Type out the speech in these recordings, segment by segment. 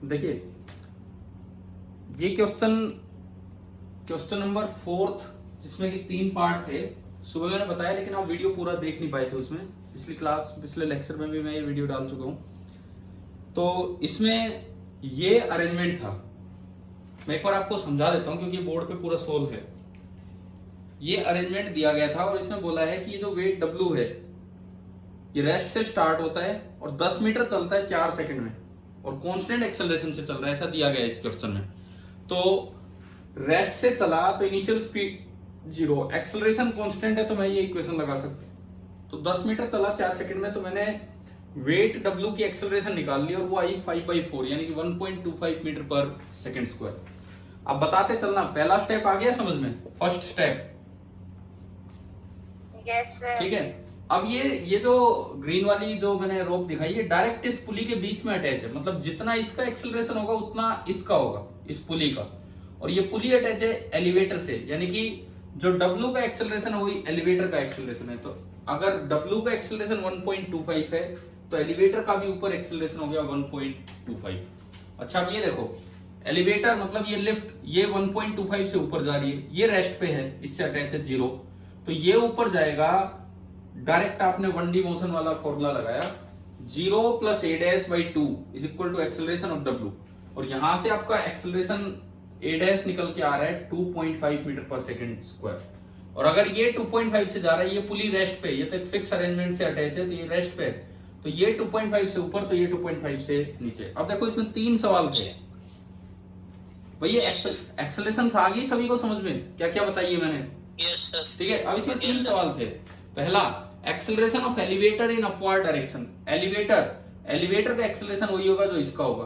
देखिए ये question number 4 जिसमें कि 3 पार्ट थे, सुबह मैंने बताया लेकिन आप वीडियो पूरा देख नहीं पाए थे उसमें। पिछले लेक्चर में भी मैं ये वीडियो डाल चुका हूं। तो इसमें ये अरेंजमेंट था, मैं एक बार आपको समझा देता हूं क्योंकि बोर्ड पे पूरा सोल्व है। ये अरेंजमेंट दिया गया था और इसमें बोला है कि ये जो वेट W है ये रेस्ट से स्टार्ट होता है और 10 मीटर चलता है 4 सेकंड में और कांस्टेंट एक्सेलरेशन से चल रहा है, ऐसा दिया गया है इस क्वेश्चन में। तो रेस्ट से चला तो इनिशियल स्पीड 0, एक्सेलरेशन कांस्टेंट है तो मैं ये इक्वेशन लगा सकता हूं। तो 10 मीटर चला 4 सेकंड में, तो मैंने वेट W की एक्सेलरेशन निकाल ली और वो आई 5/4 यानी कि 1.25 मीटर पर सेकंड स्क्वायर। अब बताते चलना, पहला स्टेप आ गया समझ में, फर्स्ट स्टेप। ठीक है। अब ये जो ग्रीन वाली जो मैंने रोप दिखाई है डायरेक्ट इस पुली के बीच में अटैच है, मतलब जितना इसका एक्सेलरेशन होगा उतना इसका होगा, इस पुली का। और ये पुली अटैच है एलिवेटर से, यानी कि जो W का एक्सेलरेशन है वही एलिवेटर का एक्सेलरेशन है। तो अगर W का एक्सेलरेशन 1.25 है तो एलिवेटर का भी ऊपर एक्सेलरेशन हो गया 1.25। अच्छा अब ये देखो, एलिवेटर मतलब ये लिफ्ट, ये 1.25 से ऊपर जा रही है, ये रेस्ट पे है, इससे अटैच है 0, तो ये ऊपर जाएगा। डायरेक्ट आपने 1D मोशन वाला फॉर्मूला लगाया, 0 + a'/2 is equal to acceleration of W, और यहां से आपका एक्सेलरेशन a' निकल के आ रहा है 2.5 मीटर पर सेकंड स्क्वायर। और अगर ये 2.5 से जा रहा है, ये पुली रेस्ट पे, ये तो एक फिक्स अरेंजमेंट से अटैच है तो ये रेस्ट पे है, तो ये 2.5 से ऊपर तो ये 2.5 से नीचे। अब देखो इसमें 3 सवाल थे भाई, ये एक्सेलरेशन आ गई सभी को समझ में, क्या क्या बताइए मैंने? ठीक है। अब इसमें 3 सवाल थे। पहला, acceleration of elevator in upward direction. Elevator का एक्सेलरेशन वही होगा जो इसका होगा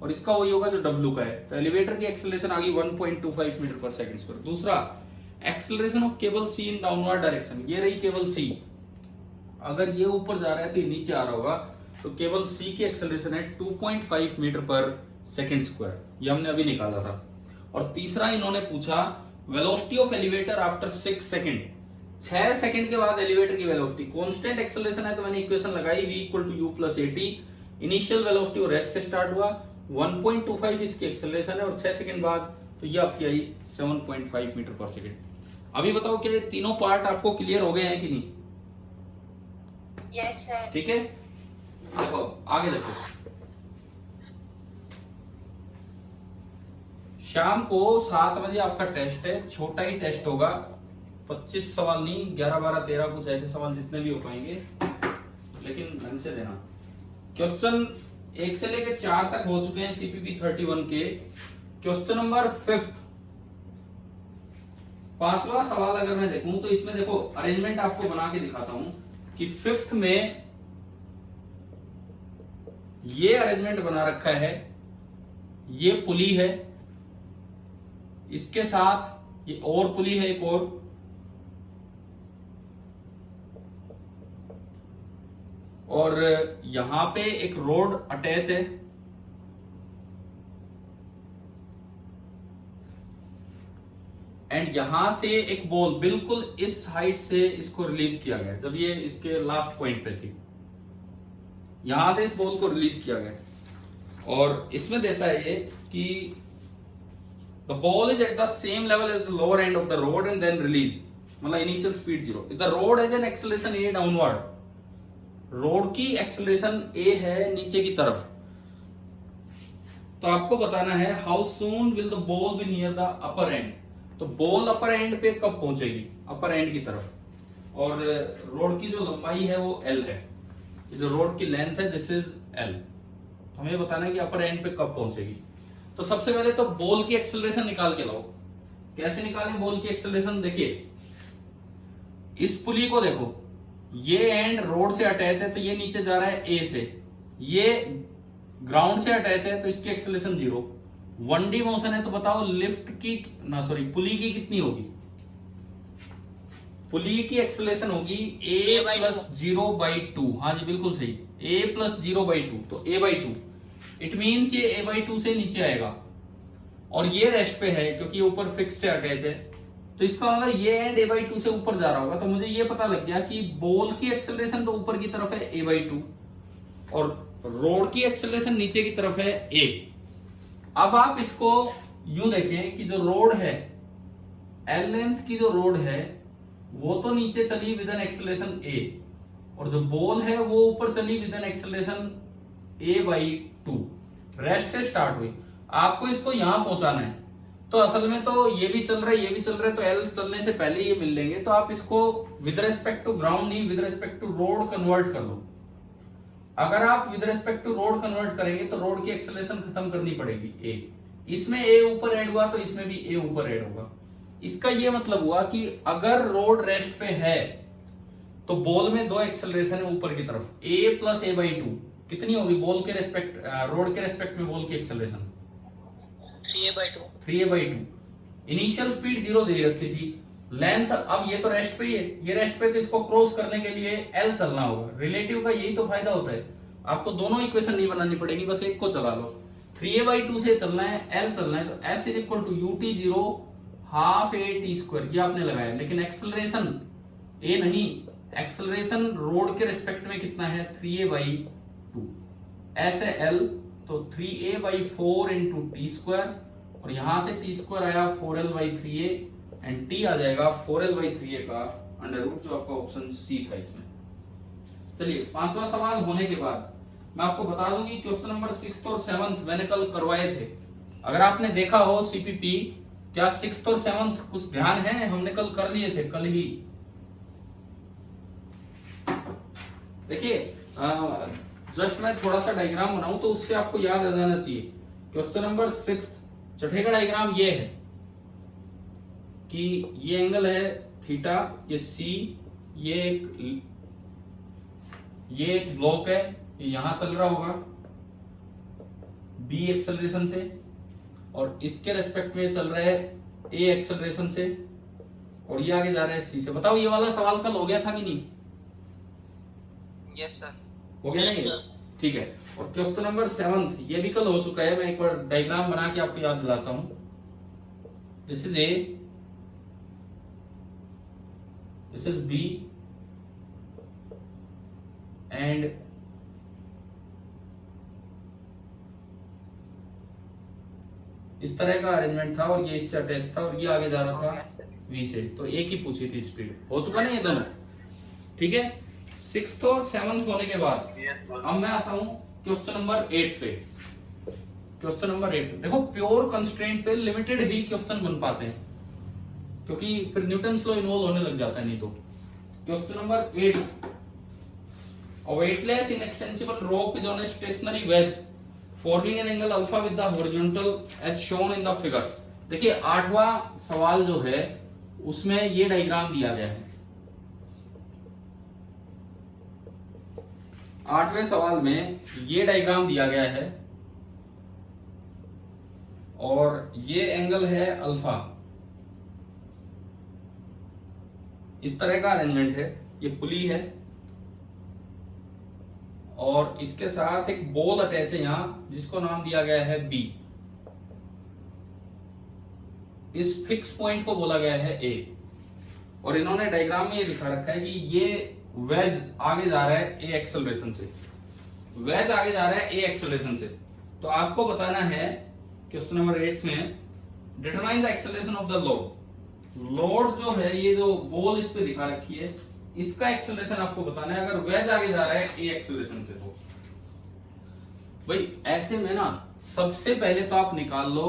और इसका वही होगा जो W का है, तो एलिवेटर की एक्सेलरेशन आ गई 1.25 मीटर पर सेकंड स्क्वायर। दूसरा, acceleration of cable C in downward direction. ये रही केबल C, अगर ये ऊपर जा रहा है तो ये नीचे आ रहा होगा, तो केबल C की एक्सेलरेशन है 2.5 मीटर पर सेकंड स्क्वायर, ये हमने अभी निकाला था। और तीसरा इन्होंने पूछा velocity of elevator after 6 second. 6 second के बाद एलिवेटर की वेलोसिटी, कांस्टेंट एक्सेलरेशन है तो मैंने इक्वेशन लगाई v = u + at। Initial velocity और रेस्ट से स्टार्ट हुआ, 1.25 इसकी एक्सेलरेशन है और 6 सेकंड बाद तो ये आपकी आई 7.5 मीटर पर सेकंड। अभी बताओ कि ये तीनों पार्ट आपको क्लियर हो गए हैं कि नहीं? Yes sir. ठीक है, देखो आगे देखो। शाम को 7 बजे आपका टेस्ट है, छोटा ही टेस्ट होगा, 25 सवाल नहीं, 11, 12, 13 कुछ ऐसे सवाल जितने भी हो पाएंगे, लेकिन ढंग से देना। क्वेश्चन 1 से लेकर 4 तक हो चुके हैं CPP 31 के। क्वेश्चन नंबर 5, 5वां सवाल अगर मैं देखूं तो इसमें देखो अरेंजमेंट आपको बना के दिखाता हूं कि 5th में ये अरेंजमेंट बना रखा है, ये पुली है, इसके साथ ये और पुली है एक और यहां पे एक रोड अटैच है, एंड यहां से एक बॉल बिल्कुल इस हाइट से इसको रिलीज किया गया जब ये इसके लास्ट पॉइंट पे थी, यहां से इस बॉल को रिलीज किया गया। और इसमें देता है ये कि the ball is at the same level as the lower end of the rod and then release, मतलब initial speed 0। The rod has an acceleration a downward, rod की एक्सेलरेशन a है नीचे की तरफ, तो आपको बताना है how soon will the ball be near the upper end. तो बॉल अपर एंड पे कब पहुंचेगी, अपर एंड की तरफ, और रोड की जो लंबाई है वो L है, जो रोड की लेंथ है दिस इज L, हमें बताना है कि अपर एंड पे कब पहुंचेगी। तो सबसे पहले तो बॉल की एक्सेलरेशन निकाल के लाओ। कैसे निकालें बॉल की एक्सेलरेशन? देखिए इस पुली को देखो, ये एंड रोड से अटैच है तो ये नीचे जा रहा है A से, ये ग्राउंड से अटैच है तो इसकी एक्सेलरेशन 0। 1D मोशन है तो बताओ लिफ्ट की पुली की कितनी होगी? पुली की एक्सेलरेशन होगी a + 0/2। हाँ जी बिल्कुल सही, a + 0/2, तो a/2। इट मींस ये a/2 से नीचे आएगा और ये रेस्ट पे है क्योंकि ऊपर फिक्स से अटैच है, तो इसका मतलब ये एंड a/2 से ऊपर जा रहा होगा। तो मुझे ये पता लग गया कि बॉल की एक्सेलरेशन तो ऊपर की तरफ है a/2 और रोड की एक्सेलरेशन नीचे की तरफ है a। अब आप इसको यूं देखें कि जो रोड है, एल लेंथ की जो रोड है वो तो नीचे चली विद एन एक्सेलरेशन ए, और जो बॉल है वो ऊपर चली with an acceleration a/2, rest से स्टार्ट हुई। आपको इसको यहां पहुंचाना है, तो असल में तो ये भी चल रहा है, ये भी चल रहा है, तो एल चलने से पहले ये मिल लेंगे। तो आप इसको विद रेस्पेक्ट टू ग्राउंड नहीं, with respect to road convert कर लो। अगर आप with respect to road convert करेंगे तो रोड की एक्सेलरेशन खत्म करनी पड़ेगी ए, इसमें ए ऊपर ऐड हुआ तो इसमें भी ए ऊपर ऐड होगा। इसका ये मतलब हुआ कि अगर रोड रेस्ट पे है तो बॉल में दो एक्सेलरेशन है ऊपर की तरफ, a प्लस a/2 कितनी होगी बॉल के रेस्पेक्ट, रोड के रेस्पेक्ट में बॉल की एक्सेलरेशन 3a/2। इनिशियल स्पीड 0 दे रखी थी, लेंथ अब ये तो रेस्ट पे ही है, ये रेस्ट पे, तो इसको क्रॉस करने के लिए l चलना होगा। रिलेटिव का यही तो फायदा होता है, आपको दोनों इक्वेशन नहीं बनानी पड़ेगी, बस एक को चला लो। 3a/2 से चलना है, l चलना है, तो s is equal to ut0 half a t², ये आपने लगाया। लेकिन एक्सेलरेशन a नहीं, एक्सेलरेशन रोड के रेस्पेक्ट में कितना है 3a/2, ऐसे l, तो 3a/4 इंटू t², और यहां से t² आया 4l/3a, एंड t आ जाएगा 4l/3a का अंडर रूट, जो आपका ऑप्शन सी था इसमें। चलिए पांचवा सवाल होने के बाद मैं आपको बता दूं कि क्वेश्चन नंबर 6 और 7 मैंने कल करवाए थे। अगर आपने देखा हो सीपीपी, क्या 6 और 7 कुछ ध्यान है? हमने कल कर लिए थे, कल ही। देखिए जस्ट मैं थोड़ा सा डायग्राम बनाऊं तो उससे आपको याद आ जाना चाहिए। क्वेश्चन नंबर 6 छठे का डायग्राम ये है कि ये एंगल है थीटा, ये सी, ये एक ब्लॉक है, ये यहां चल रहा होगा बी एक्सेलरेशन से, और इसके रेस्पेक्ट में चल रहा है ए एक्सेलरेशन से, और ये आगे जा रहा है सी से। बताओ ये वाला सवाल कल हो गया था कि नहीं? यस सर, हो गया नहीं? ठीक है। और क्वेश्चन नंबर 7 ये भी कल हो चुका है, मैं एक बार डायग्राम बना के आपको याद दिलाता हूं। This is A, this is B, and इस तरह का अरेंजमेंट था, और ये इससे अटैच था, और ये आगे जा रहा था वी से। तो एक ही पूछी थी स्पीड, हो चुका नहीं ये दोनों? ठीक है। 6th और 7th होने के बाद अब मैं आता हूं क्वेश्चन नंबर 8 पे। क्वेश्चन नंबर 8 देखो, प्योर कंस्ट्रेंट पे लिमिटेड ही क्वेश्चन बन पाते हैं, क्योंकि फिर न्यूटन्स लॉ इन्वॉल्व होने लग जाता है नहीं तो। Question number 8, a weightless inextensible rope is on a stationary wedge forming an angle alpha with the horizontal as shown in the figure। देखिए 8वां सवाल जो है उसमें ये डायग्राम दिया गया है। 8वें सवाल में ये डायग्राम दिया गया है, और ये एंगल है अल्फा, इस तरह का अरेंजमेंट है, ये पुली है, और इसके साथ एक बॉल अटैच है यहां, जिसको नाम दिया गया है बी। इस फिक्स पॉइंट को बोला गया है ए, और इन्होंने डायग्राम में ये लिखा रखा है कि ये वेज आगे जा रहा है ए एक्सेलरेशन से, वेज आगे जा रहा है ए एक्सेलरेशन से। तो आपको बताना है क्वेश्चन नंबर 8 में, determine the acceleration of the load. Load जो है, ये जो बॉल इस पे दिखा रखी है, इसका एक्सेलरेशन आपको बताना है अगर वेज आगे जा रहा है ए एक्सेलरेशन से। तो भाई ऐसे में ना सबसे पहले तो आप निकाल लो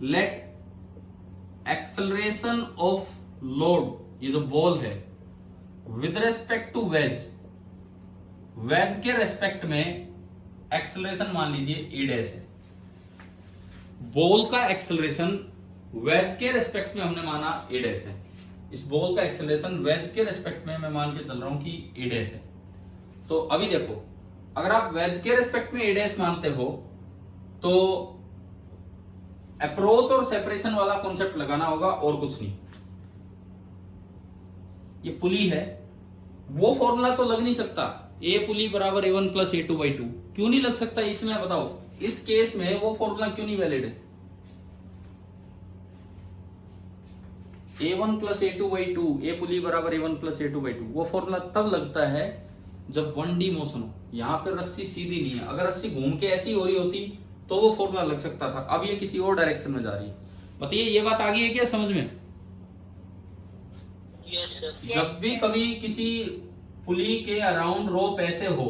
लेट एक्सेलरेशन ऑफ लोड, ये जो बॉल है with respect to wedge, wedge के रेस्पेक्ट में एक्सेलरेशन मान लीजिए ए डैश है। बॉल का एक्सेलरेशन वेज के रेस्पेक्ट में हमने माना ए डैश है, इस बॉल का एक्सेलरेशन वेज के रेस्पेक्ट में मैं मान के चल रहा हूं कि ए डैश है। तो अभी देखो, अगर आप वेज के रेस्पेक्ट में ए डैश मानते हो तो अप्रोच और सेपरेशन वाला कॉन्सेप्ट लगाना होगा, और कुछ नहीं। ये पुली है, वो फॉर्मूला तो लग नहीं सकता, ए पुली बराबर a1 प्लस a2/2, क्यों नहीं लग सकता इसमें? बताओ इस केस में वो फॉर्मूला क्यों नहीं वैलिड है? a1 प्लस a2/2, ए पुली बराबर a1 प्लस a2/2, वो फॉर्मूला तब लगता है जब 1D मोशन हो। यहां पर रस्सी सीधी नहीं है, अगर रस्सी घूम के ऐसी हो रही होती तो वो फॉर्मूला लग सकता था। अब ये किसी और डायरेक्शन में जा रही है। बताइए ये बात आ गई है क्या समझ में? जब भी कभी किसी पुली के अराउंड रोप ऐसे हो,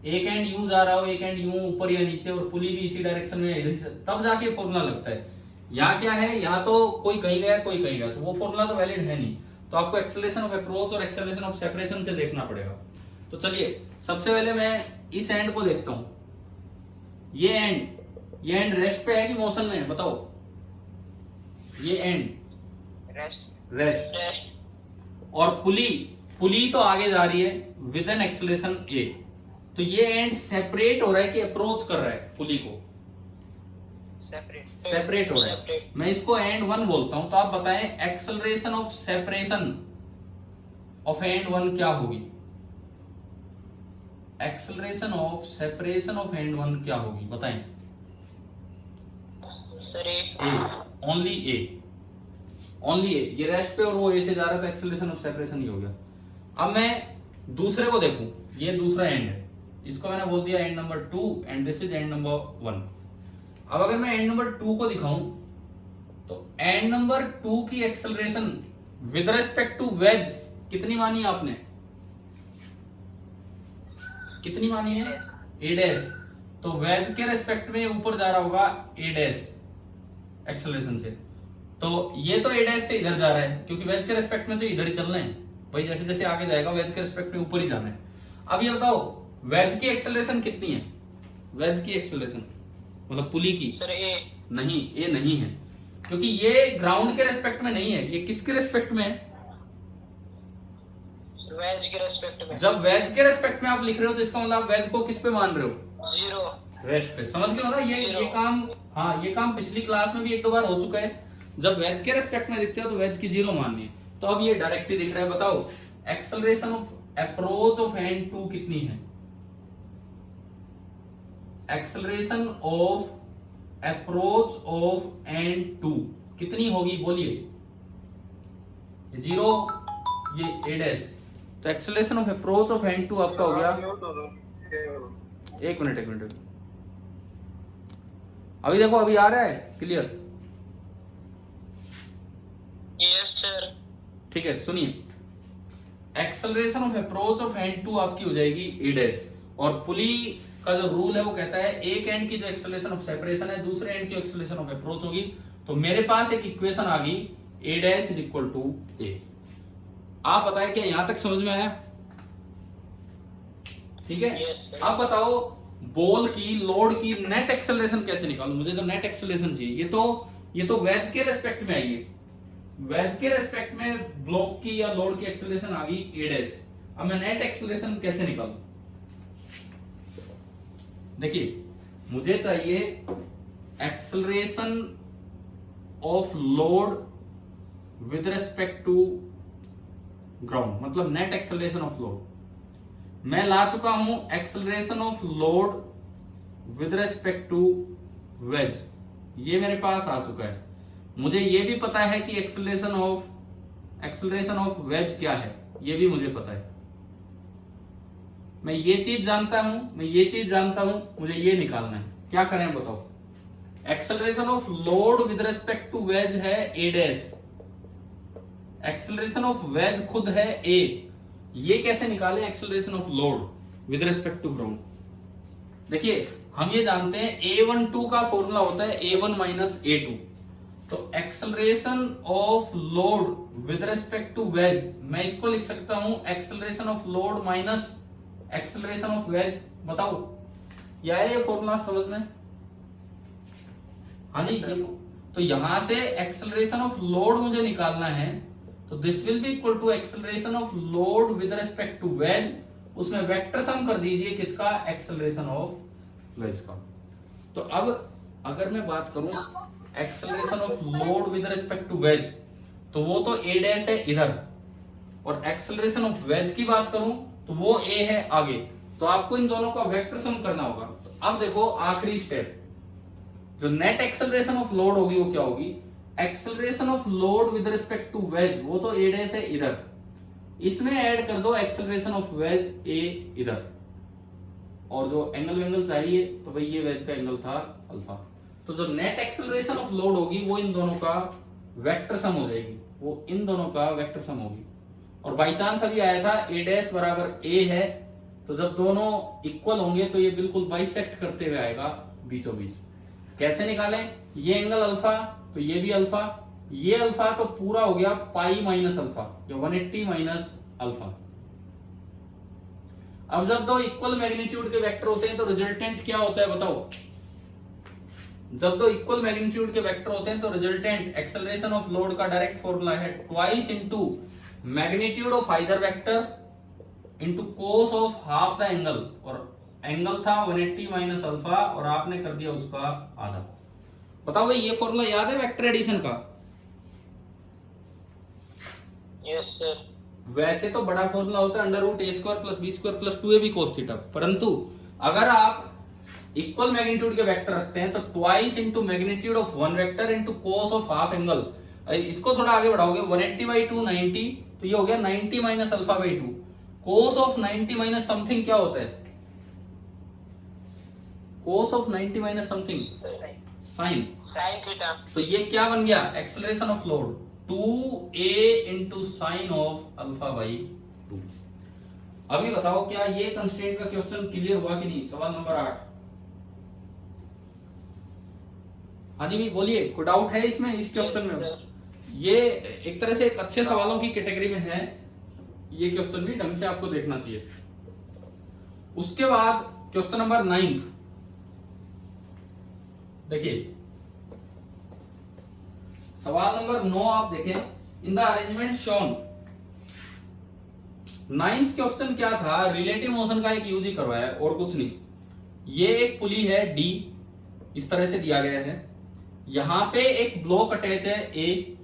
एक एंड यूं जा रहा हो, एक एंड यूं ऊपर या नीचे, और पुली भी इसी डायरेक्शन में, तब जाके फॉर्मूला लगता है। यहाँ क्या है, यहाँ तो कोई कहीं गया कोई कहीं गया, तो वो फॉर्मूला तो वैलिड है नहीं। तो आपको एक्सेलरेशन ऑफ अप्रोच और एक्सेलरेशन ऑफ सेपरेशन से देखना पड़ेगा। तो चलिए सबसे पहले मैं इस एंड को देखता हूं। ये एंड रेस्ट पे है कि मोशन में है बताओ? ये एंड रेस्ट। और पुली तो आगे जा रही है विद एन एक्सेलरेशन ए। तो ये एंड सेपरेट हो रहा है कि अप्रोच कर रहा है पुली को? सेपरेट हो रहा है। मैं इसको एंड 1 बोलता हूं। तो आप बताएं acceleration of separation of and 1 क्या होगी? Acceleration of separation of and 1 क्या होगी बताएं? ओनली ए। ये रेस्ट पे और वो ए से जा रहा है, तो एक्सेलरेशन ऑफ सेपरेशन ही हो गया। अब मैं दूसरे को देखूं, ये दूसरा एंड है, इसको मैंने बोल दिया and number 2 and this is and number 1। अब अगर मैं एंड नंबर 2 को दिखाऊं, तो एंड नंबर 2 की acceleration with respect to wedge कितनी मानी आपने? कितनी मानी है? A dash. तो वेज के रिस्पेक्ट में ऊपर जा रहा होगा ए डैश एक्सेलरेशन से। तो ये तो ए डैश से इधर जा रहा है, क्योंकि वेज के रिस्पेक्ट में तो इधर ही चलना है भाई, जैसे जैसे आगे जाएगा वेज के रिस्पेक्ट में ऊपर ही जाना है। अब ये बताओ वेज की एक्सेलरेशन कितनी है? वेज की एक्सेलरेशन मतलब पुली की? नहीं, ए नहीं है, क्योंकि ये ग्राउंड के रिस्पेक्ट में नहीं है। ये किसके रिस्पेक्ट में है? वेज के रिस्पेक्ट में। जब वेज के रिस्पेक्ट में आप लिख रहे हो तो इसका मतलब आप वेज को किस पे मान रहे हो? 0 रेस्ट पे। समझ गए हो ना? ये काम, हाँ ये काम पिछली क्लास में भी एक दो बार हो चुका है। जब वेज के रिस्पेक्ट में दिखते हो तो वेज की 0 माननी है। तो अब ये डायरेक्ट ही दिख रहा है। बताओ acceleration of approach of and 2 कितनी है? Acceleration of approach of and 2 कितनी होगी बोलिए? 0, ये ए डैश। तो acceleration of approach of and 2 आपका हो गया, एक मिनट अभी देखो, अभी आ रहा है क्लियर? Yes sir. ठीक है सुनिए, acceleration of approach of and 2 आपकी हो जाएगी ए डैश। और पुली का जो रूल है वो कहता है एक एंड की जो एक्सेलरेशन ऑफ सेपरेशन है दूसरे एंड की एक्सेलरेशन ऑफ अप्रोच होगी। तो मेरे पास एक इक्वेशन आ गई ए डैश इज इक्वल टू ए। आप बताएं क्या यहां तक समझ में आया? ठीक है। Yes, अब बताओ बॉल की लोड की नेट एक्सेलरेशन कैसे निकालूं? मुझे तो नेट एक्सेलरेशन चाहिए। ये तो वेज के रेस्पेक्ट में आई है। वेज के रेस्पेक्ट में ब्लॉक की या लोड की एक्सेलरेशन आ गई ए डैश। अब मैं नेट एक्सेलरेशन कैसे निकालूं? देखिए मुझे चाहिए acceleration of load with respect to ground, मतलब नेट एक्सेलरेशन ऑफ लोड। मैं ला चुका हूं acceleration of load with respect to wedge, ये मेरे पास आ चुका है। मुझे ये भी पता है कि एक्सेलरेशन ऑफ वेज क्या है, ये भी मुझे पता है। मैं ये चीज जानता हूं, मुझे ये निकालना है। क्या करें बताओ? Acceleration of load with respect to wedge है A dash, acceleration of wedge खुद है ए। ये कैसे निकालें acceleration of load with respect to ground? देखिए हम ये जानते हैं A12 का फॉर्मूला होता है A1 माइनस A2। तो acceleration of load with respect to wedge, मैं इसको लिख सकता हूं acceleration of load minus acceleration of wedge. बताओ ये आया ये फॉर्मूला समझ में? हाँ जी। तो यहां से एक्सेलरेशन ऑफ लोड मुझे निकालना है, तो this will be equal to acceleration of load with respect to wedge. उसमें वेक्टर सम कर दीजिए किसका? एक्सेलरेशन ऑफ वेज का। तो अब अगर मैं बात करूं acceleration of load with respect to wedge, तो वो तो ए डैश है इधर, और एक्सेलरेशन ऑफ वेज की बात करूं तो वो ए है आगे। तो आपको इन दोनों का वेक्टर सम करना होगा। तो अब देखो आखिरी स्टेप, जो नेट एक्सेलरेशन ऑफ लोड होगी वो क्या होगी? Acceleration of load with respect to wedge, वो तो ए डैश है इधर, इसमें ऐड कर दो एक्सेलरेशन ऑफ वेज ए इधर। और जो एंगल चाहिए तो भाई ये वेज का एंगल था अल्फा। तो जो नेट एक्सेलरेशन ऑफ लोड होगी वो इन दोनों का वेक्टर सम हो जाएगी, वो इन दोनों का वेक्टर सम होगी। और बाई चांस अभी आया था ए डैश बराबर ए है, तो जब दोनों इक्वल होंगे तो ये बिल्कुल बाइसेक्ट करते हुए आएगा बीचों बीच। कैसे निकालें? ये एंगल अल्फा तो ये भी अल्फा, ये अल्फा तो पूरा हो गया पाई माइनस अल्फा या 180 माइनस अल्फा। अब जब दो इक्वल मैग्नीट्यूड के वेक्टर होते हैं तो रिजल्टेंट क्या होता है बताओ? जब दो इक्वल मैग्नीट्यूड के वेक्टर होते हैं तो रिजल्टेंट एक्सेलरेशन ऑफ लोड का डायरेक्ट फॉर्मूला है twice into magnitude of either vector into cos of half the angle. और एंगल था 180 माइनस अल्फा और आपने कर दिया उसका आधा। बताओ भाई ये फॉर्मूला याद है वेक्टर एडिशन का? Yes sir. वैसे तो बड़ा फॉर्मूला होता है under root a square plus b square plus 2ab cos theta, परंतु अगर आप इक्वल मैग्नीट्यूड के वेक्टर रखते हैं तो twice into magnitude of one vector into cos of half angle. इसको थोड़ा आगे बढ़ाओगे 180 बाई 2 90, तो ये हो गया 90 minus alpha by 2। Cos of 90 minus something क्या होता है? Cos of 90 minus something sine theta. तो ये क्या बन गया? Acceleration of load 2a into sine of alpha by 2। अभी बताओ क्या ये कंस्ट्रेंट का क्वेश्चन क्लियर हुआ कि नहीं? सवाल नंबर 8। हाँ जी भाई बोलिए, कोई डाउट है इसमें, इस क्वेश्चन में? ये एक तरह से एक अच्छे सवालों की कैटेगरी में है, ये क्वेश्चन भी ढंग से आपको देखना चाहिए। उसके बाद क्वेश्चन नंबर 9 देखिए, सवाल नंबर 9 आप देखें। इन the arrangement shown, 9th question क्या था? रिलेटिव मोशन का एक यूज ही करवाया है और कुछ नहीं। ये एक पुली है डी, इस तरह से दिया गया है। यहां पे एक ब्लॉक अटैच है ए,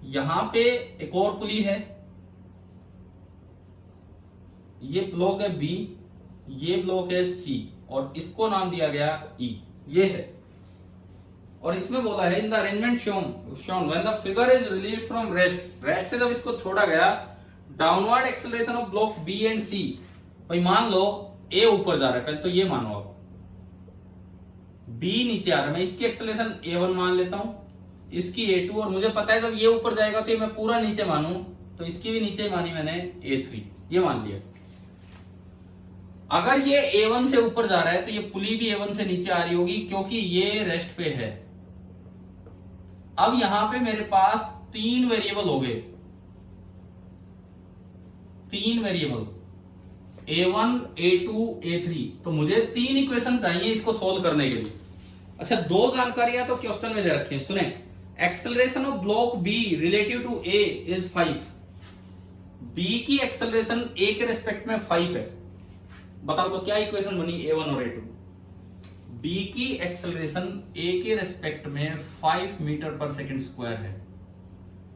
यहां पे एक और पुली है, ये ब्लॉक है बी, ये ब्लॉक है सी और इसको नाम दिया गया ई। ये है और इसमें बोला है in the arrangement shown when the figure is released from rest, rest से जब इसको छोड़ा गया, downward acceleration of block B and C. भाई मान लो ए ऊपर जा रहा है, पहले तो ये मानो आप, बी नीचे आ रहा है, मैं इसकी एक्सेलरेशन a1 मान लेता हूं, इसकी a2, और मुझे पता है जब ये ऊपर जाएगा तो ये मैं पूरा नीचे मानूं, तो इसकी भी नीचे मानी मैंने a3, ये मान लिया। अगर ये a1 से ऊपर जा रहा है तो ये पुली भी a1 से नीचे आ रही होगी क्योंकि ये रेस्ट पे है। अब यहां पे मेरे पास 3 वेरिएबल हो गए, 3 वेरिएबल a1 a2 a3, तो मुझे 3 इक्वेशन चाहिए इसको सोल्व करने के लिए। अच्छा, 2 जानकारियां तो क्वेश्चन में दे रखी हैं, सुने। Acceleration of block B relative to A is 5। B की एक्सेलरेशन ए के रेस्पेक्ट में 5 है। बताओ तो क्या इक्वेशन बनी a1 और a2? बी की एक्सेलरेशन ए के रेस्पेक्ट में 5 मीटर पर सेकंड स्क्वायर है।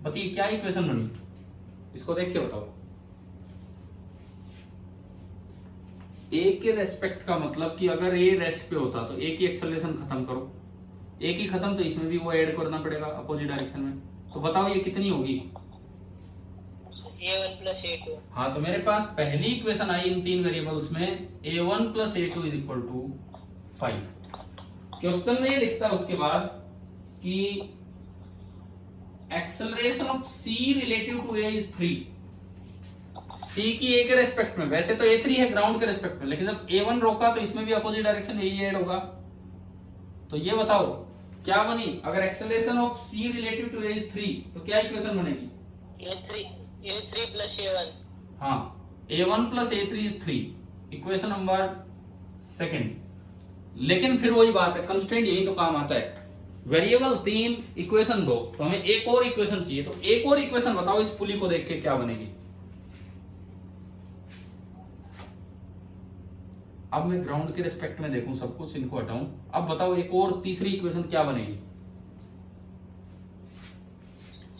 बताइए क्या इक्वेशन बनी, इसको देख के बताओ। ए के रेस्पेक्ट का मतलब कि अगर ए रेस्ट पे होता तो ए की एक्सेलरेशन खत्म करो, ए की खत्म तो इसमें भी वो ऐड करना पड़ेगा अपोजिट डायरेक्शन में। तो बताओ ये कितनी होगी? a1 plus a2। हाँ, तो मेरे पास पहली इक्वेशन आई इन 3 वेरिएबल्स में a1 plus a2 is equal to 5। Question में ये लिखता है उसके बाद कि acceleration of c relative to a is 3। c की a के रेस्पेक्ट में, वैसे तो a3 है ग्राउंड के रेस्पेक्ट में, लेकिन जब a1 रोका तो इसमें भी अपोजिट डायरेक्शन यही ऐड होगा। तो ये बताओ क्या बनी? अगर acceleration of c relative to a is 3 तो क्या इक्वेशन बनेगी? a3 plus a1। हाँ, a1 plus a3 is 3, equation number 2। लेकिन फिर वही बात है, कंस्ट्रेंट यही तो काम आता है। वेरिएबल 3, इक्वेशन 2, तो हमें एक और इक्वेशन चाहिए। तो एक और इक्वेशन बताओ इस पुली को देख के क्या बनेगी। अब मैं ग्राउंड के रिस्पेक्ट में देखूं सब कुछ, इनको हटाऊं। अब बताओ एक और तीसरी इक्वेशन क्या बनेगी?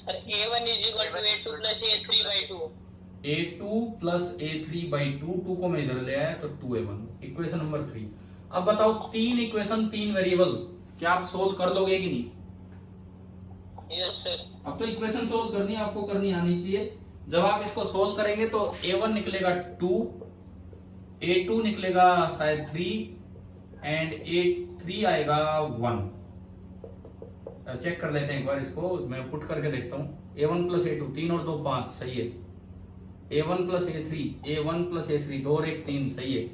a1 is equal to a2 plus a3 by 2। a2 plus a3 by 2, 2 को मैं इधर ले आया तो 2a1, इक्वेशन नंबर 3। अब बताओ 3 इक्वेशन 3 वेरिएबल, क्या आप सोल्व कर लोगे कि नहीं? Yes sir. अब तो इक्वेशन सोल्व करनी आपको करनी आनी चाहिए। जब आप इसको सोल्व करेंगे तो a1 निकलेगा 2, A2 निकलेगा शायद 3 एंड A3 आएगा 1। चेक कर लेते हैं एक बार इसको, मैं पुट करके देखता हूँ। A1 प्लस A2, 3 और 2 5, सही है। A1 plus A3, A1 plus A3, 2 और 1 3, सही है।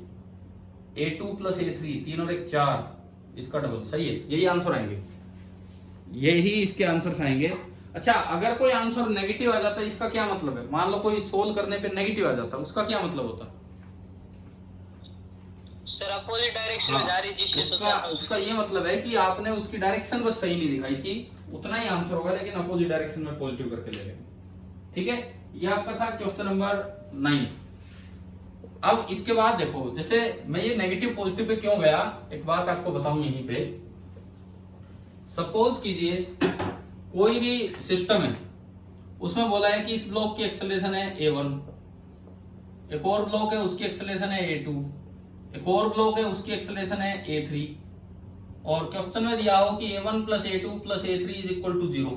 A2 प्लस A3, 3 और 1 4, इसका डबल, सही है। यही आंसर आएंगे, यही इसके आंसर्स आएंगे। अच्छा, अगर कोई आंसर नेगेटिव आ जाता है, इसका क्या मतलब है? मान लो कोई सोल्व करने पे नेगेटिव आ जाता है, उसका क्या मतलब होता है? सर अपोजिट डायरेक्शन में जा रही थी, उसका ये मतलब है कि आपने उसकी डायरेक्शन बस सही नहीं दिखाई थी, उतना ही आंसर होगा, लेकिन अपोजिट डायरेक्शन में पॉजिटिव करके ले लेंगे। ठीक है, ये आपका था क्वेश्चन नंबर 9। अब इसके बाद देखो, जैसे मैं ये नेगेटिव पॉजिटिव पे क्यों गया, एक बात आपको बताऊं यहीं पे। सपोज कीजिए कोई भी सिस्टम है, उसमें बोला है कि इस ब्लॉक की एक्सेलरेशन है A1, एक और ब्लॉक है उसकी एक्सेलरेशन है A2, एक और ब्लॉक है उसकी एक्सेलरेशन है A3, और क्वेश्चन में दिया हो कि A1 plus A2 plus A3 is equal to 0।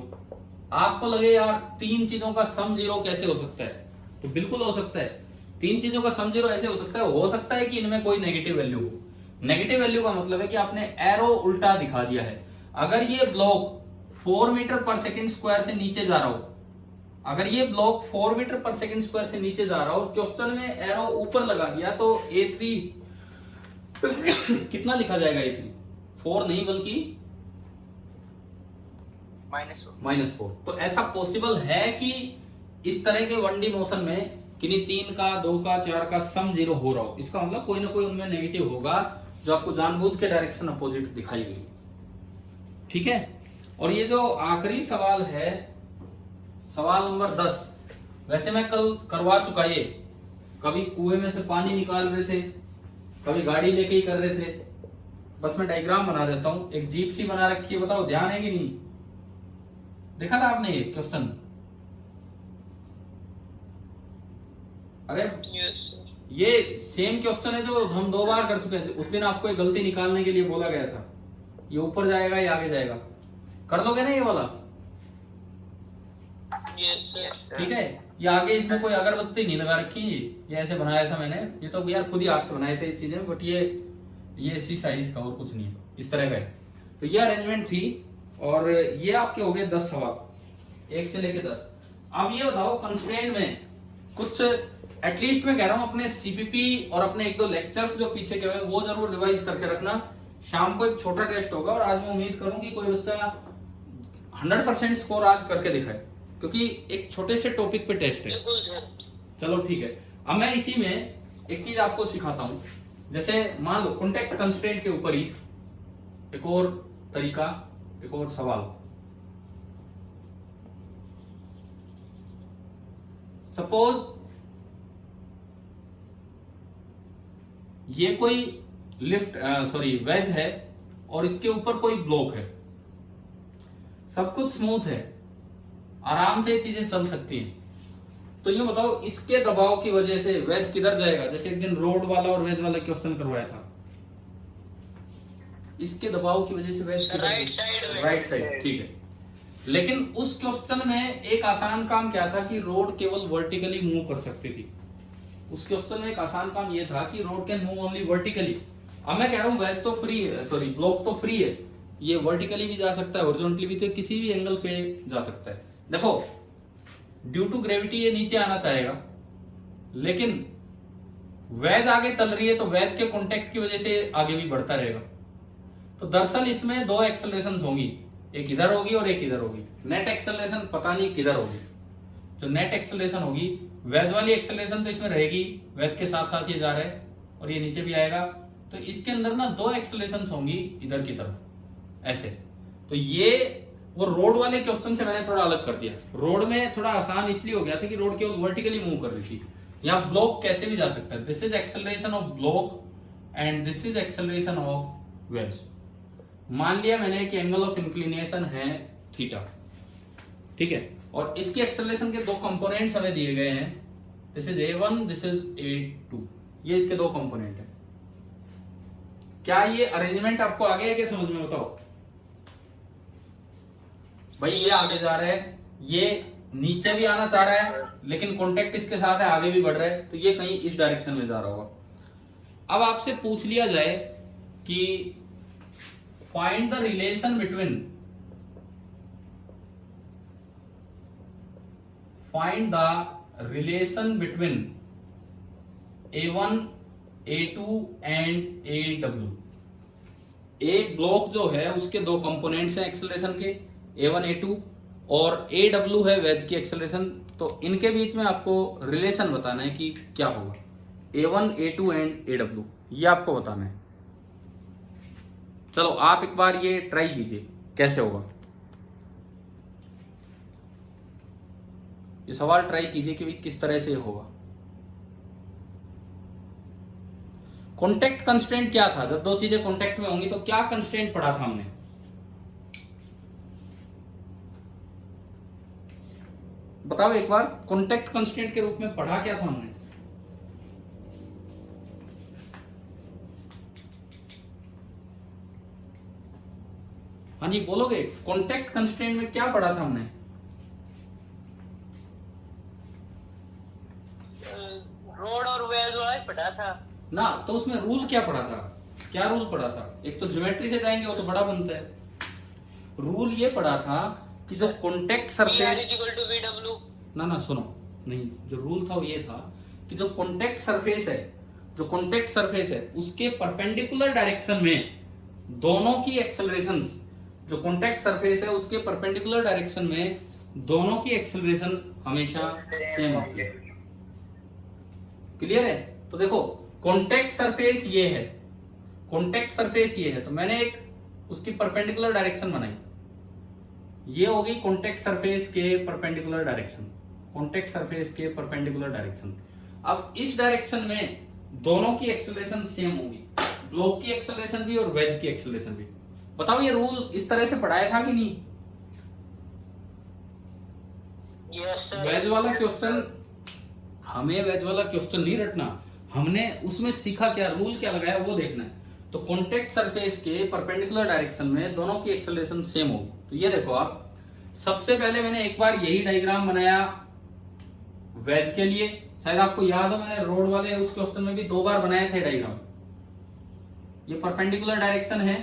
आपको लगे यार तीन चीजों का सम 0 कैसे हो सकता है? तो बिल्कुल हो सकता है, तीन चीजों का सम 0 ऐसे हो सकता है कि इनमें कोई नेगेटिव वैल्यू हो। नेगेटिव वैल्यू का मतलब है कि आपने एरो उल्टा दिखा दिया है। अगर ये ब्लॉक 4 मीटर पर सेकंड स्क्वायर से नीचे जा रहा हो, अगर ये ब्लॉक 4 मीटर पर सेकंड स्क्वायर से नीचे जा रहा हो और क्वेश्चन में एरो ऊपर लगा दिया, तो A3 कितना लिखा जाएगा? A3 4 नहीं बल्कि -4। तो ऐसा पॉसिबल है कि इस तरह के 1D मोशन में किन्हीं 3 का 2 का 4 का सम 0 हो रहा हो, इसका मतलब कोई ना कोई उनमें नेगेटिव होगा जो आपको जानबूझ के डायरेक्शन अपोजिट दिखाई गई। ठीक है, और ये जो आखिरी सवाल है, सवाल नंबर 10, वैसे मैं कल करवा चुका ये। कभी कुएं में से पानी निकाल रहे थे, कभी गाड़ी लेके ही कर रहे थे। बस मैं डायग्राम बना देता हूं। एक जीप सी बना रखी है, बताओ ध्यान है कि नहीं? देखा था आपने ये क्वेश्चन? अरे ये सेम क्वेश्चन है जो हम 2 बार कर चुके हैं। उस दिन आपको एक गलती निकालने के लिए बोला गया था, ये ऊपर जाएगा या आगे जाएगा। कर लोगे ना ये वाला? ठीक है, ये आगे इसमें कोई अगरबत्ती नहीं लगा रखी, ये ऐसे बनाया था मैंने। ये तो यार खुद ही हाथ से बनाए थे ये चीजें, बट ये इसी साइज का और कुछ नहीं है, इस तरह का है। तो ये अरेंजमेंट थी, और ये आपके हो गए 10 सवाल, 1 से लेके 10। अब ये बताओ, कंस्ट्रेंट में कुछ एटलीस्ट मैं कह रहा हूं अपने सीपीपी और अपने 1-2 लेक्चर्स जो पीछे के हुए वो जरूर रिवाइज करके रखना। शाम को एक छोटा टेस्ट होगा, और आज मैं उम्मीद करूं कि कोई बच्चा 100% स्कोर आज करके दिखाए, क्योंकि एक छोटे से टॉपिक पे टेस्ट है। चलो ठीक है, अब मैं इसी में एक चीज आपको सिखाता हूं। जैसे मान लो कॉन्टेक्ट कंस्ट्रेंट के ऊपर ही एक और तरीका, एक और सवाल। सपोज ये कोई वेज है और इसके ऊपर कोई ब्लॉक है, सब कुछ स्मूथ है, आराम से चीजें चल सकती हैं। तो ये बताओ, इसके दबाव की वजह से वेज किधर जाएगा? जैसे एक दिन रोड वाला और वेज वाला क्वेश्चन करवाया था, इसके दबाव की वजह से वेज राइट साइड, ठीक है। लेकिन उस क्वेश्चन में एक आसान काम क्या था कि रोड केवल वर्टिकली मूव कर सकती थी। उस क्वेश्चन में एक आसान काम ये था कि road can move only vertically. अब मैं कह रहा हूं वेज तो फ्री है, ब्लॉक तो फ्री है, ये वर्टिकली भी जा सकता है, हॉरिजॉन्टली भी, तो किसी भी एंगल पे जा सकता है। देखो, ड्यू टू ग्रेविटी ये नीचे आना चाहेगा, लेकिन वेज आगे चल रही है तो वेज के कॉन्टेक्ट की वजह से आगे भी बढ़ता रहेगा। तो दरअसल इसमें 2 एक्सेलरेशन होंगी, एक इधर होगी और एक इधर होगी। नेट एक्सेलरेशन पता नहीं किधर होगी। जो नेट एक्सेलरेशन होगी, वेज वाली एक्सेलरेशन तो इसमें रहेगी, वेज के साथ साथ ये जा रहा है और ये नीचे भी आएगा। तो इसके अंदर ना 2 एक्सेलरेशन होंगी इधर की तरफ, ऐसे। तो ये वो रोड वाले क्वेश्चन से मैंने थोड़ा अलग कर दिया। रोड में थोड़ा आसान इसलिए हो गया था कि रोड केवल वर्टिकली मूव कर रही थी, यहाँ ब्लॉक कैसे भी जा सकता है। This is acceleration of block and this is acceleration of veg. मान लिया मैंने कि एंगल ऑफ इंक्लिनेशन है थीटा, ठीक है, और इसकी एक्सेलरेशन के 2 कंपोनेंट्स हमें दिए गए हैं। This is A1, this is A2, ये इसके 2 कंपोनेंट है। क्या ये अरेंजमेंट आपको आगे है क्या समझ में? बताओ भाई, ये आगे जा रहा है, ये नीचे भी आना चाह रहा है, लेकिन कॉन्टेक्ट इसके साथ है, आगे भी बढ़ रहा है, तो ये कहीं इस डायरेक्शन में जा रहा होगा। अब आपसे पूछ लिया जाए कि find the relation between A1 A2 and AW। एक ब्लॉक जो है उसके दो कंपोनेंट्स हैं एक्सेलरेशन के, A1 A2, और AW है वेज की एक्सेलरेशन। तो इनके बीच में आपको रिलेशन बताना है कि क्या होगा, A1 A2 एंड AW, ये आपको बताना है। चलो आप एक बार ये ट्राई कीजिए कैसे होगा। ये सवाल ट्राई कीजिए कि किस तरह से होगा। कॉन्टेक्ट कंस्ट्रेंट क्या था, जब दो चीजें कॉन्टेक्ट में होंगी तो क्या कंस्ट्रेंट पढ़ा था हमने? बताओ एक बार, कॉन्टेक्ट कंस्ट्रेंट के रूप में पढ़ा क्या था हमने? हाँ जी बोलोगे, कॉन्टेक्ट कंस्ट्रेंट में क्या पढ़ा था हमने? रोड और वेज वाला पढ़ा था ना, तो उसमें रूल क्या पढ़ा था? क्या रूल पढ़ा था? एक तो ज्योमेट्री से जाएंगे वो तो बड़ा बनता है। रूल ये पढ़ा था कि जो कॉन्टेक्ट सरफेस, VW। ना सुनो, नहीं, जो रूल था वो ये था कि जो कॉन्टेक्ट सरफेस है, जो कॉन्टेक्ट सरफेस है उसके परपेंडिकुलर डायरेक्शन में दोनों की एक्सेलरेशंस, जो कॉन्टेक्ट सरफेस है उसके परपेंडिकुलर डायरेक्शन में दोनों की एक्सेलरेशन हमेशा सेम होती है। क्लियर है? तो देखो कॉन्टेक्ट सरफेस ये है, कॉन्टेक्ट सरफेस ये है, तो मैंने एक उसकी परपेंडिकुलर डायरेक्शन बनाई, ये होगी कॉन्टेक्ट सरफेस के परपेंडिकुलर डायरेक्शन, कॉन्टेक्ट सरफेस के परपेंडिकुलर डायरेक्शन। अब इस डायरेक्शन में दोनों की एक्सेलरेशन सेम होगी, ब्लॉक की एक्सेलरेशन भी और वेज की एक्सेलरेशन भी। बताओ ये रूल इस तरह से पढ़ाया था कि नहीं? वेज वाला क्वेश्चन, हमें वेज वाला क्वेश्चन नहीं रटना, हमने उसमें सीखा क्या, रूल क्या लगाया वो देखना है। तो कॉन्टेक्ट सरफेस के परपेंडिकुलर डायरेक्शन में दोनों की एक्सेलरेशन सेम होगी। तो ये देखो आप, सबसे पहले मैंने एक बार यही डायग्राम बनाया वेज के लिए, शायद आपको याद हो मैंने रोड वाले उस क्वेश्चन में भी 2 बार बनाए थे डायग्राम। ये परपेंडिकुलर डायरेक्शन है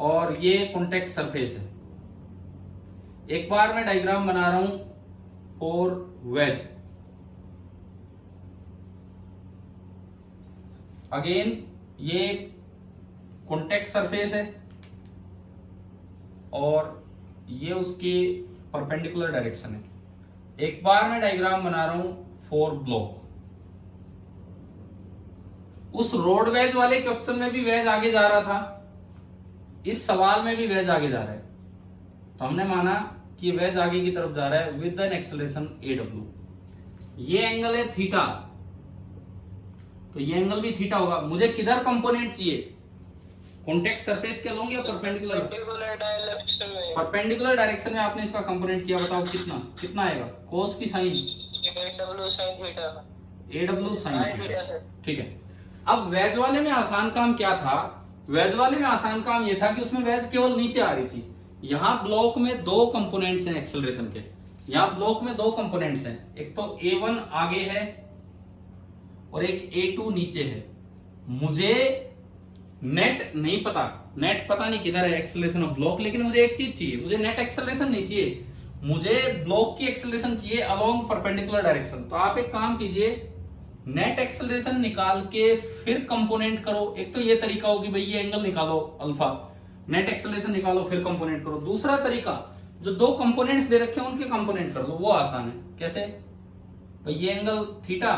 और ये कॉन्टेक्ट सरफेस है। एक बार मैं डायग्राम बना रहा हूं फॉर वेज, अगेन ये कॉन्टेक्ट सरफेस है और ये उसकी परपेंडिकुलर डायरेक्शन है। एक बार मैं डायग्राम बना रहा हूं फॉर ब्लॉक। उस रोड वेज वाले क्वेश्चन में भी वेज आगे जा रहा था, इस सवाल में भी वेज आगे जा रहा है, तो हमने माना कि वेज आगे की तरफ जा रहा है विद एन एक्सेलरेशन AW। ये एंगल है थीटा, तो ये एंगल भी थीटा होगा। मुझे किधर कंपोनेंट चाहिए, कॉन्टेक्ट सरफेस के अलोंग या परपेंडिकुलर? परपेंडिकुलर डायरेक्शन में आपने इसका कंपोनेंट किया, बताओ कितना कितना आएगा? कोस की साइन, AW साइन थीटा, ठीक है। अब वेज वाले में आसान काम क्या था? वेज वाले में आसान काम ये था कि उसमें वेज केवल नीचे आ रही थी। यहाँ ब्लॉक में 2 कंपोनेंट्स हैं एक्सेलरेशन के, यहाँ ब्लॉक में 2 कंपोनेंट्स हैं, एक तो A1 आगे है और एक A2 नीचे है। मुझे नेट नहीं पता, नेट पता नहीं किधर है एक्सेलरेशन ऑफ ब्लॉक, लेकिन मुझे एक चीज चाहिए, मुझे नेट एक्सेलरेशन नहीं चाहिए, मुझे ब्लॉक की एक्सेलरेशन चाहिए अलोंग परपेंडिकुलर डायरेक्शन। तो आप एक काम कीजिए, नेट एक्सेलरेशन निकाल के फिर कंपोनेंट करो। एक तो ये तरीका हो कि भाई ये एंगल निकालो अल्फा, नेट एक्सेलरेशन निकालो फिर कंपोनेंट करो। दूसरा तरीका, जो 2 कंपोनेंट्स दे रखे हैं उनके कंपोनेंट कर लो, वो आसान है। कैसे? भाई ये एंगल थीटा,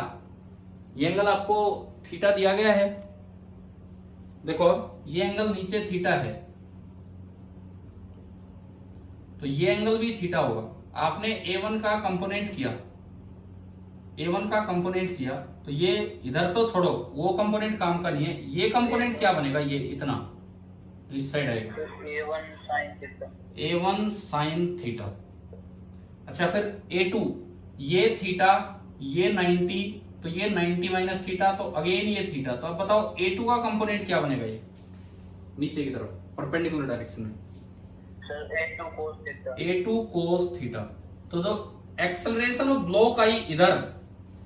ये एंगल आपको थीटा दिया गया है, देखो ये एंगल नीचे थीटा है, तो ये एंगल भी थीटा होगा। आपने A1 का कंपोनेंट किया, A1 का कंपोनेंट किया, तो ये इधर तो छोड़ो, वो कंपोनेंट काम का नहीं है। ये कंपोनेंट क्या बनेगा? ये इतना इस साइड आएगा, A1 साइन थीटा। अच्छा फिर A2, ये थीटा, ये 90, तो ये 90 माइनस थीटा, तो अगेन ये थीटा। तो अब बताओ A2 का कंपोनेंट क्या बनेगा? ये नीचे की तरफ परपेंडिकुलर डायरेक्शन में A2 कोस थीटा। तो जो एक्सेलरेशन ऑफ ब्लॉक आई इधर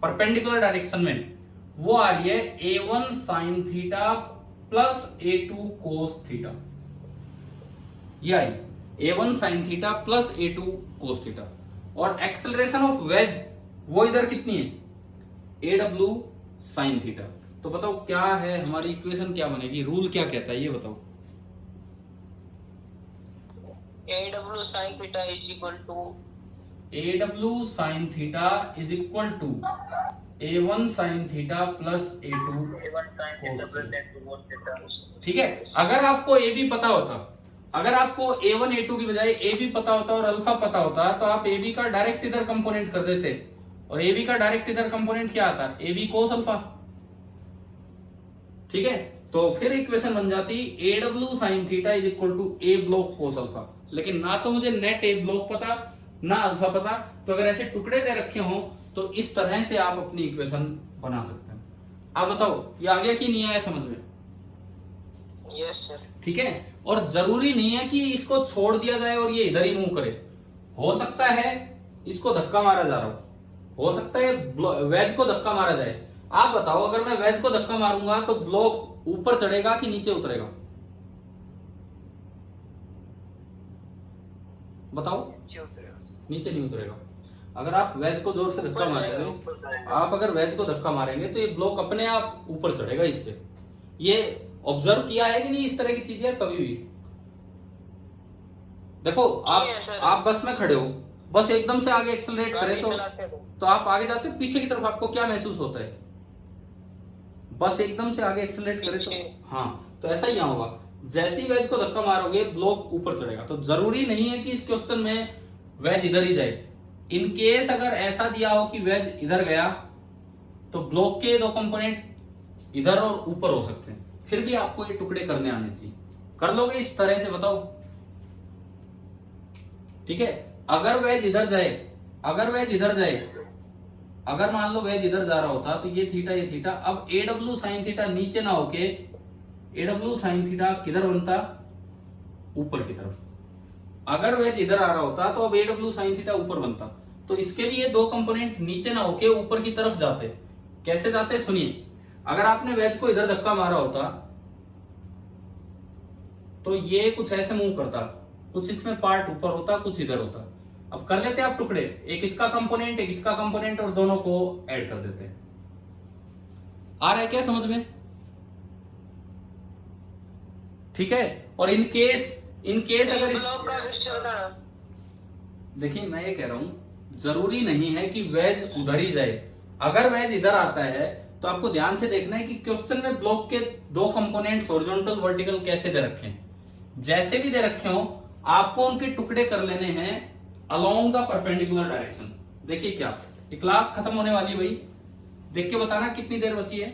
परपेंडिकुलर डायरेक्शन में, वो आ रही है A1 sin theta plus A2 cos theta. ये आई A1 sin theta plus A2 cos theta. और एक्सेलरेशन ऑफ वेज वो इधर कितनी है, AW sin थीटा। तो बताओ क्या है हमारी इक्वेशन, क्या बनेगी, रूल क्या कहता है ये बताओ। AW sin theta is equal to AW sin theta is equal to A1 sin theta plus A2 A1 sin theta cos plus theta. A2 cos theta। ठीक है, अगर आपको ए बी पता होता, अगर आपको A1 A2 की बजाय ए बी पता होता और अल्फा पता होता तो आप ए बी का डायरेक्ट इधर कंपोनेंट कर देते, और ए बी का डायरेक्ट इधर कंपोनेंट क्या आता, ए बी कोस अल्फा। ठीक है, तो फिर इक्वेशन बन जाती AW sin theta is equal to A block cos alpha. लेकिन ना तो मुझे नेट ए ब्लॉक पता ना अल्फा पता, तो अगर ऐसे टुकड़े दे रखे हो तो इस तरह से आप अपनी इक्वेशन बना सकते हैं। आप बताओ ये आ गया कि नहीं आया समझ में। Yes sir. ठीक है, और जरूरी नहीं है कि इसको छोड़ दिया जाए और ये इधर ही मूव करे। हो सकता है इसको धक्का मारा जा रहा हो सकता है वेज को धक्का मारा जाए। आप बताओ अगर मैं वेज को धक्का मारूंगा तो ब्लॉक ऊपर चढ़ेगा कि नीचे उतरेगा, बताओ। नीचे नहीं उतरेगा। अगर आप वेज को जोर से धक्का मारेंगे, आप अगर वेज को धक्का मारेंगे तो ये ब्लॉक अपने आप ऊपर चढ़ेगा इस पे। ये ऑब्जर्व किया है कि नहीं इस तरह की चीजें कभी भी। देखो आप बस में खड़े हो, बस एकदम से आगे एक्सेलरेट करे तो आप आगे जाते हो, पीछे की तरफ आपको क्या महसूस होता है, बस एकदम से आगे एक्सेलरेट करे तो हाँ, तो ऐसा ही यहाँ होगा। जैसे ही वेज को धक्का मारोगे ब्लॉक ऊपर चढ़ेगा। तो जरूरी नहीं है कि इस क्वेश्चन में वेज इधर ही जाए। इन केस अगर ऐसा दिया हो कि वेज इधर गया तो ब्लॉक के दो कंपोनेंट इधर और ऊपर हो सकते हैं, फिर भी आपको ये टुकड़े करने आने चाहिए। कर लोगे इस तरह से, बताओ। ठीक है, अगर वेज इधर जाए, अगर वेज इधर जाए, अगर मान लो वेज इधर जा रहा होता तो ये थीटा, अब AW sin थीटा नीचे ना होके AW sin थीटा किधर बनता, ऊपर की तरफ। अगर वेज इधर आ रहा होता तो अब AW sin थीटा ऊपर बनता। तो इसके लिए दो कंपोनेंट नीचे ना होके ऊपर की तरफ जाते। कैसे जाते सुनिए, अगर आपने वेज को इधर धक्का मारा होता तो ये कुछ ऐसे मूव करता, कुछ इसमें पार्ट ऊपर होता, कुछ इधर होता। अब कर लेते आप टुकड़े, एक इसका कंपोनेंट एक इसका कंपोनेंट, और दोनों को ऐड कर देते। आ रहा है क्या समझ में। ठीक है, और इन केस अगर इस देखिए मैं ये कह रहा हूं जरूरी नहीं है कि वेज उधर ही जाए। अगर वेज इधर आता है तो आपको ध्यान से देखना है कि क्वेश्चन में ब्लॉक के दो कंपोनेंट्स हॉरिजॉन्टल वर्टिकल कैसे दे रखे हैं। जैसे भी दे रखे हो आपको उनके टुकड़े कर लेने हैं अलोंग द परपेंडिकुलर डायरेक्शन। देखिए क्या ये क्लास खत्म होने वाली भाई, देख के बताना कितनी देर बची है।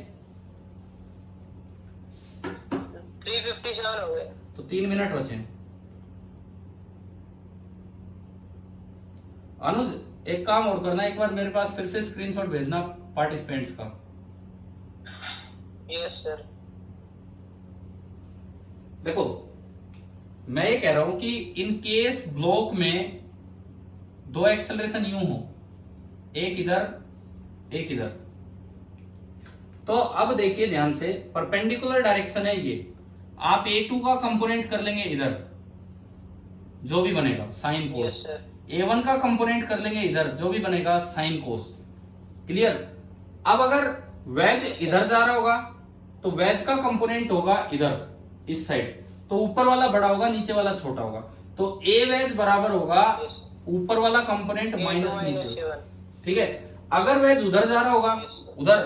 3:57 हो गए, तो 3 मिनट बचे हैं। अनुज एक काम और करना, एक बार मेरे पास फिर से स्क्रीनशॉट भेजना पार्टिसिपेंट्स का। Yes sir. देखो मैं ये कह रहा हूं कि इन केस ब्लॉक में दो एक्सेलरेशन यूं हो, एक इधर एक इधर, तो अब देखिए ध्यान से, परपेंडिकुलर डायरेक्शन है ये। आप A2 का कंपोनेंट कर लेंगे इधर, जो भी बनेगा साइन कोस। A1 का कंपोनेंट कर लेंगे इधर, जो भी बनेगा साइन कोस। क्लियर। अब अगर वेज इधर जा रहा होगा तो वेज का कंपोनेंट होगा इधर इस साइड, तो ऊपर वाला बड़ा होगा नीचे वाला छोटा होगा। तो A वेज बराबर होगा ऊपर वाला कंपोनेंट माइनस नीचे। ठीक है, अगर वेज उधर जा रहा होगा उधर,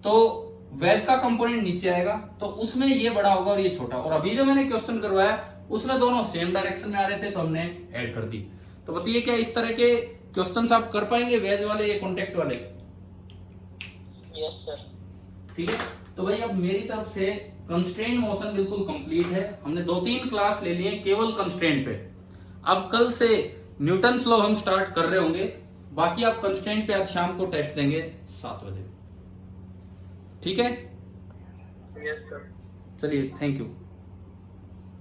तो वेज का कंपोनेंट नीचे आएगा, तो उसमें ये बड़ा होगा और ये छोटा। और अभी जो मैंने क्वेश्चन करवाया उसमें दोनों सेम डायरेक्शन में आ रहे थे तो हमने ऐड कर दी। तो बताइए क्या इस तरह के क्वेश्चंस आप कर पाएंगे, वेज वाले या कॉन्टेक्ट वाले। Yes sir. ठीक है, तो भाई अब मेरी तरफ से कंस्ट्रेंट मोशन बिल्कुल कंप्लीट है। हमने 2-3 क्लास ले लिए केवल कंस्ट्रेंट पे। अब कल से न्यूटन्स लॉ हम स्टार्ट कर रहे होंगे, बाकी आप कंस्ट्रेंट पे आज शाम को टेस्ट देंगे 7 बजे। ठीक है, यस सर। चलिए थैंक यू।